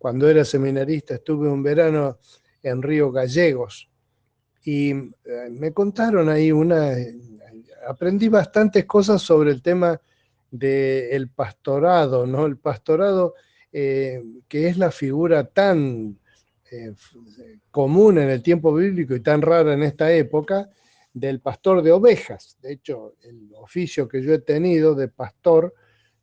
cuando era seminarista, estuve un verano en Río Gallegos y me contaron ahí aprendí bastantes cosas sobre el tema del pastorado, ¿no? El pastorado, que es la figura tan común en el tiempo bíblico y tan rara en esta época, del pastor de ovejas. De hecho, el oficio que yo he tenido de pastor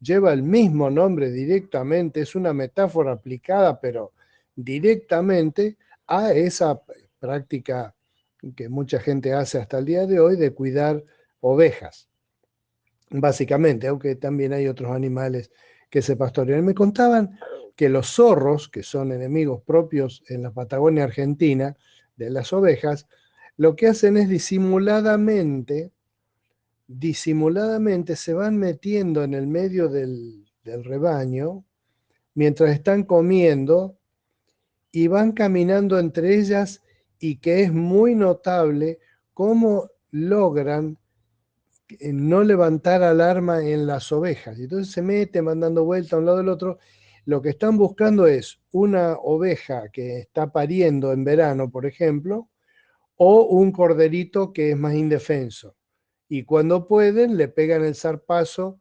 lleva el mismo nombre directamente, es una metáfora aplicada, pero directamente a esa práctica que mucha gente hace hasta el día de hoy de cuidar ovejas, básicamente, aunque también hay otros animales que se pastorean. Me contaban que los zorros, que son enemigos propios en la Patagonia Argentina de las ovejas, lo que hacen es disimuladamente se van metiendo en el medio del rebaño mientras están comiendo y van caminando entre ellas, y que es muy notable cómo logran no levantar alarma en las ovejas. Y entonces se meten, van dando vuelta a un lado del otro. Lo que están buscando es una oveja que está pariendo en verano, por ejemplo, o un corderito que es más indefenso. Y cuando pueden, le pegan el zarpazo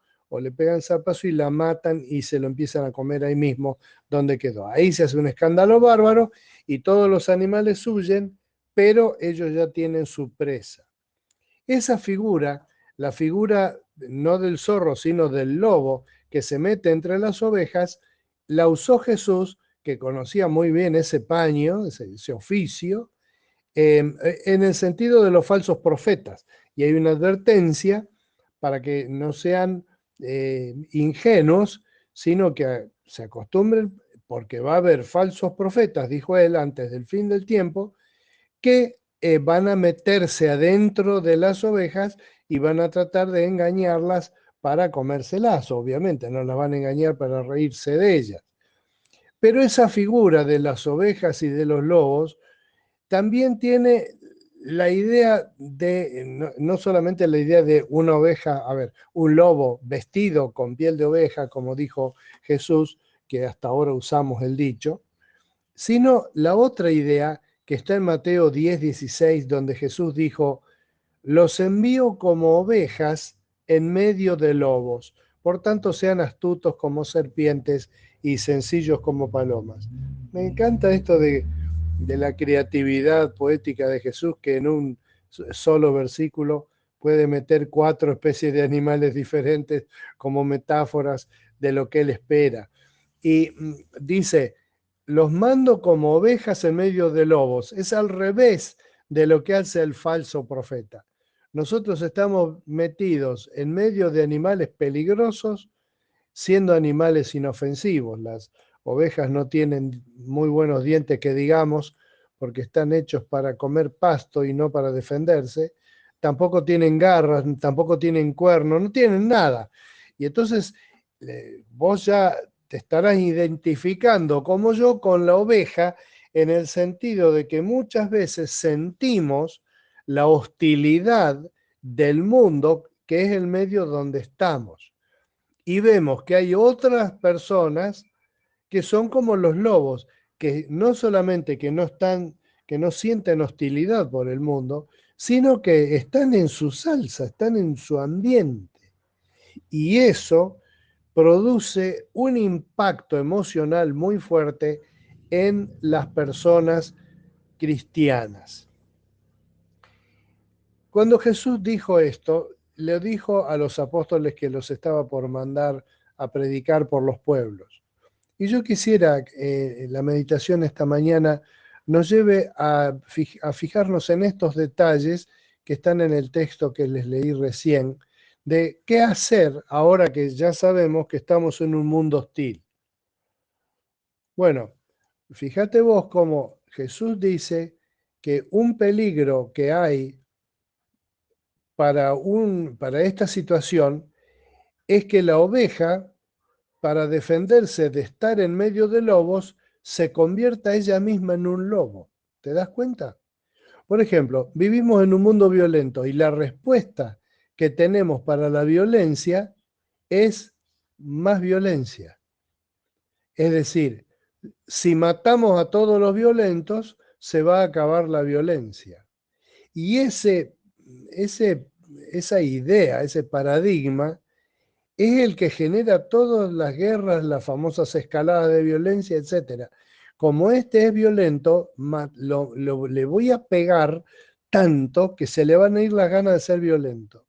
y la matan y se lo empiezan a comer ahí mismo donde quedó. Ahí se hace un escándalo bárbaro y todos los animales huyen, pero ellos ya tienen su presa. Esa figura, la figura no del zorro, sino del lobo que se mete entre las ovejas, la usó Jesús, que conocía muy bien ese paño, ese oficio, en el sentido de los falsos profetas. Y hay una advertencia para que no sean ingenuos, sino que se acostumbren, porque va a haber falsos profetas, dijo él, antes del fin del tiempo, que van a meterse adentro de las ovejas y van a tratar de engañarlas para comérselas. Obviamente no las van a engañar para reírse de ellas. Pero esa figura de las ovejas y de los lobos también tiene la idea de, no solamente la idea de una oveja, a ver, un lobo vestido con piel de oveja, como dijo Jesús, que hasta ahora usamos el dicho, sino la otra idea que está en Mateo 10:16, donde Jesús dijo: los envío como ovejas en medio de lobos, por tanto sean astutos como serpientes y sencillos como palomas. Me encanta esto de la creatividad poética de Jesús, que en un solo versículo puede meter 4 especies de animales diferentes como metáforas de lo que él espera. Y dice: los mando como ovejas en medio de lobos. Es al revés de lo que hace el falso profeta. Nosotros estamos metidos en medio de animales peligrosos, siendo animales inofensivos. Las ovejas no tienen muy buenos dientes, que digamos, porque están hechos para comer pasto y no para defenderse. Tampoco tienen garras, tampoco tienen cuernos, no tienen nada. Y entonces vos ya te estarás identificando, como yo, con la oveja, en el sentido de que muchas veces sentimos la hostilidad del mundo, que es el medio donde estamos. Y vemos que hay otras personas que son como los lobos, que no solamente que no sienten hostilidad por el mundo, sino que están en su salsa, están en su ambiente. Y eso produce un impacto emocional muy fuerte en las personas cristianas. Cuando Jesús dijo esto, le dijo a los apóstoles que los estaba por mandar a predicar por los pueblos. Y yo quisiera que la meditación esta mañana nos lleve a fijarnos en estos detalles que están en el texto que les leí recién, de qué hacer ahora que ya sabemos que estamos en un mundo hostil. Bueno, fíjate vos cómo Jesús dice que un peligro que hay para esta situación es que la oveja, para defenderse de estar en medio de lobos, se convierta ella misma en un lobo. ¿Te das cuenta? Por ejemplo, vivimos en un mundo violento y la respuesta que tenemos para la violencia es más violencia. Es decir, Si matamos a todos los violentos, se va a acabar la violencia. Y esa idea, ese paradigma, es el que genera todas las guerras, las famosas escaladas de violencia, etc. Como este es violento, le voy a pegar tanto que se le van a ir las ganas de ser violento.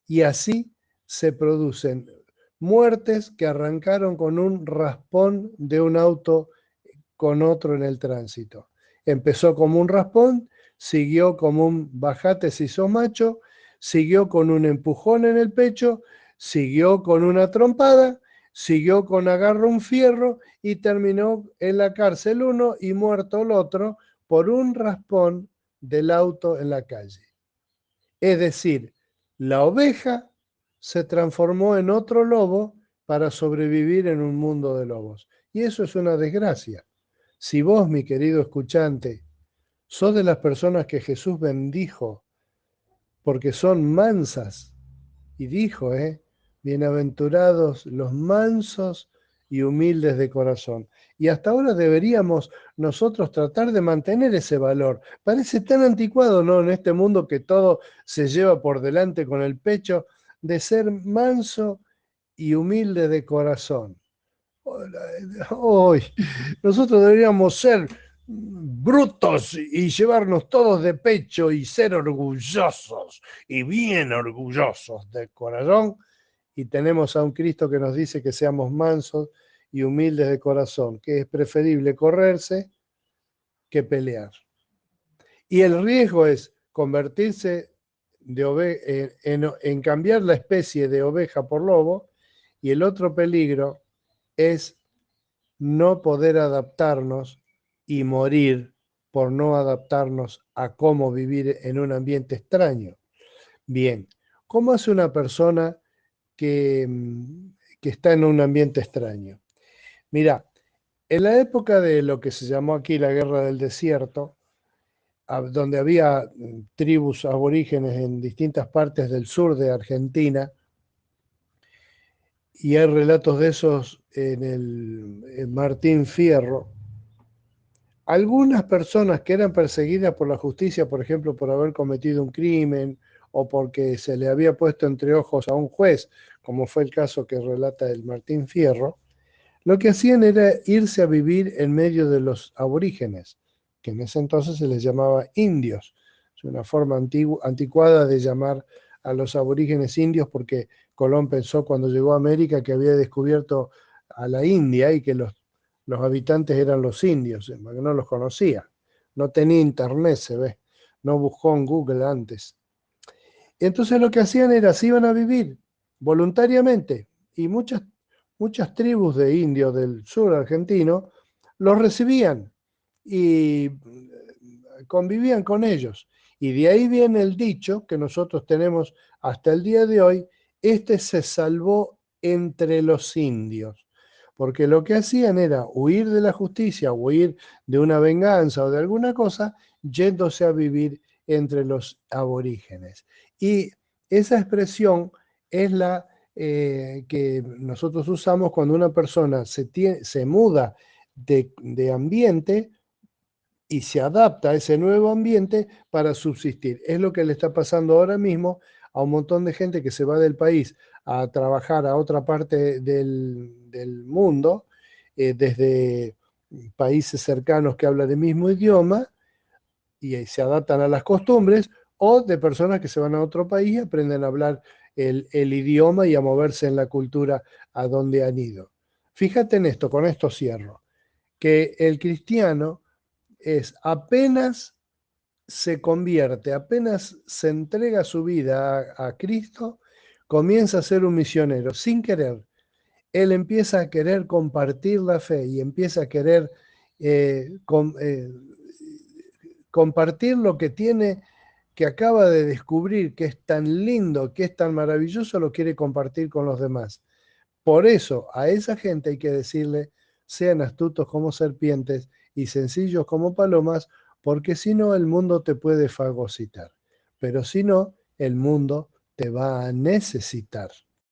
Y así se producen muertes que arrancaron con un raspón de un auto con otro en el tránsito. Empezó como un raspón, siguió como un bajate si sos macho, siguió con un empujón en el pecho, siguió con una trompada, siguió con agarra un fierro y terminó en la cárcel uno y muerto el otro por un raspón del auto en la calle. Es decir, la oveja se transformó en otro lobo para sobrevivir en un mundo de lobos. Y eso es una desgracia. Si vos, mi querido escuchante, sos de las personas que Jesús bendijo porque son mansas, y dijo, bienaventurados los mansos y humildes de corazón. Y hasta ahora deberíamos nosotros tratar de mantener ese valor. Parece tan anticuado, ¿no? En este mundo que todo se lleva por delante con el pecho, de ser manso y humilde de corazón. Hoy nosotros deberíamos ser brutos y llevarnos todos de pecho y ser orgullosos y bien orgullosos de corazón. Y tenemos a un Cristo que nos dice que seamos mansos y humildes de corazón, que es preferible correrse que pelear. Y el riesgo es convertirse en cambiar la especie de oveja por lobo, y el otro peligro es no poder adaptarnos y morir por no adaptarnos a cómo vivir en un ambiente extraño. Bien, ¿cómo hace una persona que, que está en un ambiente extraño? Mira, en la época de lo que se llamó aquí la Guerra del Desierto, donde había tribus aborígenes en distintas partes del sur de Argentina, y hay relatos de esos en Martín Fierro. Algunas personas que eran perseguidas por la justicia, por ejemplo, por haber cometido un crimen o porque se le había puesto entre ojos a un juez, como fue el caso que relata el Martín Fierro, lo que hacían era irse a vivir en medio de los aborígenes, que en ese entonces se les llamaba indios. Es una forma anticuada de llamar a los aborígenes indios porque Colón pensó cuando llegó a América que había descubierto a la India y que los habitantes eran los indios, que no los conocía. No tenía internet, se ve. No buscó en Google antes. Entonces lo que hacían era, se iban a vivir voluntariamente y muchas tribus de indios del sur argentino los recibían y convivían con ellos. Y de ahí viene el dicho que nosotros tenemos hasta el día de hoy: este se salvó entre los indios. Porque lo que hacían era huir de la justicia, huir de una venganza o de alguna cosa, yéndose a vivir entre los aborígenes. Y esa expresión es la que nosotros usamos cuando una persona se muda de ambiente y se adapta a ese nuevo ambiente para subsistir. Es lo que le está pasando ahora mismo a un montón de gente que se va del país a trabajar a otra parte del mundo, desde países cercanos que hablan el mismo idioma y se adaptan a las costumbres, o de personas que se van a otro país y aprenden a hablar el idioma y a moverse en la cultura a donde han ido. Fíjate en esto, con esto cierro, que el cristiano es apenas se convierte, apenas se entrega su vida a Cristo, comienza a ser un misionero sin querer. Él empieza a querer compartir la fe y empieza a querer compartir lo que tiene, que acaba de descubrir, que es tan lindo, que es tan maravilloso, lo quiere compartir con los demás. Por eso a esa gente hay que decirle: sean astutos como serpientes y sencillos como palomas, porque si no el mundo te puede fagocitar. Pero si no, el mundo te va a necesitar.